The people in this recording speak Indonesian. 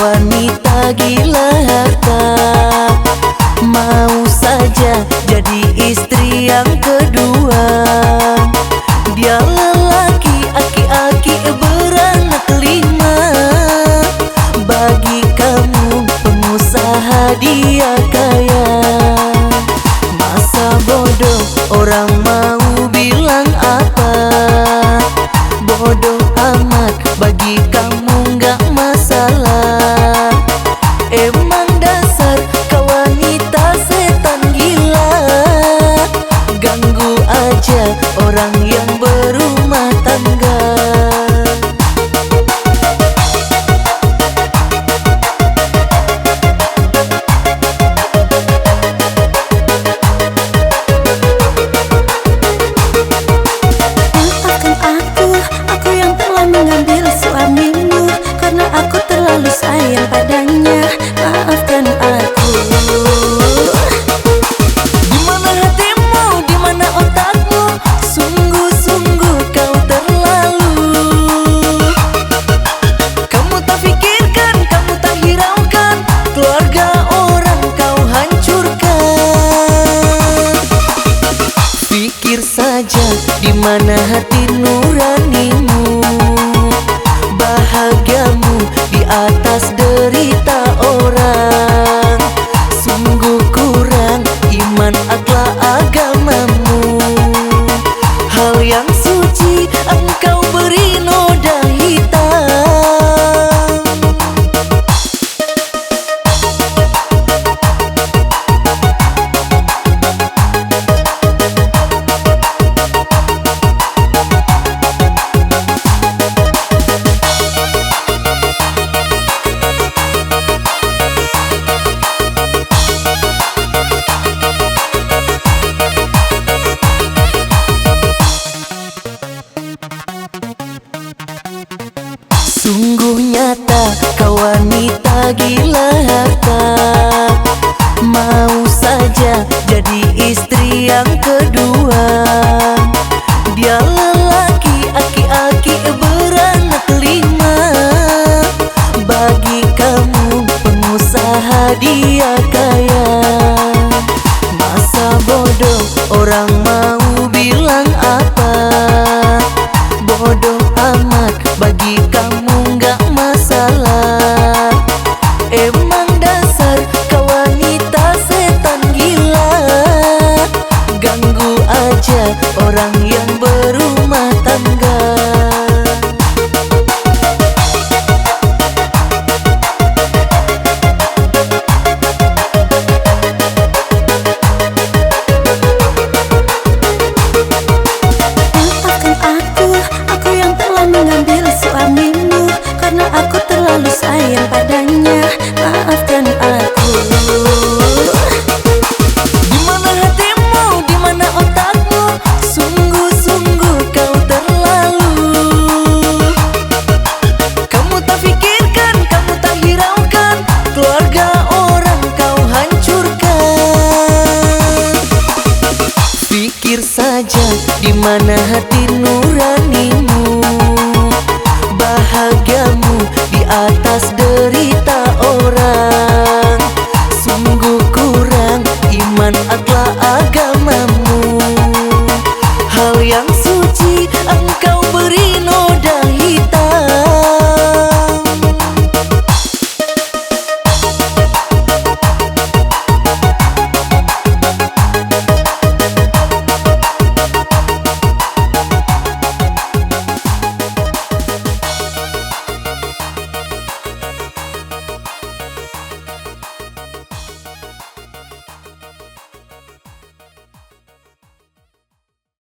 wanita gila harta, mau saja jadi istri yang kedua. Dia lelaki aki-aki beranak 5, bagi kamu pengusaha dia kaya. Masa bodoh orang mau bilang apa, bodoh amat bagi kamu nggak masalah. Emang dasar kau wanita setan gila, ganggu aja orang yang berumah tangga. Aku yang telah mengambil suamimu karena aku terlalu sayang padanya. Maafkan aku. Di mana hatimu, di mana otakmu, sungguh-sungguh kau terlalu. Kamu tak pikirkan, kamu tak hiraukan, keluarga orang kau hancurkan. Pikir saja di mana hati nuranimu, bahagiamu di atas derita orang. Sungguh kurang iman akhlak agamamu, hal yang suci engkau beri noda hitam. Sungguh nyata kau wanita gila harta, mau saja jadi istri yang kedua. Dia lelaki aki-aki beranak 5, bagi kamu pengusaha dia kaya. Masa bodoh orang mau bilang apa, bodoh amat bagi kamu nggak masalah. Emang dasar kau wanita setan gila, ganggu aja orang yang berumah tangga. Aku yang telah mengambil suamimu karena aku terlalu sayang padanya. Maafkan aku. Di mana hatimu, di mana otakmu, sungguh-sungguh kau terlalu. Kamu tak pikirkan, kamu tak hiraukan, keluarga orang kau hancurkan. Pikir saja di mana hati nuranimu, bahagiamu di atas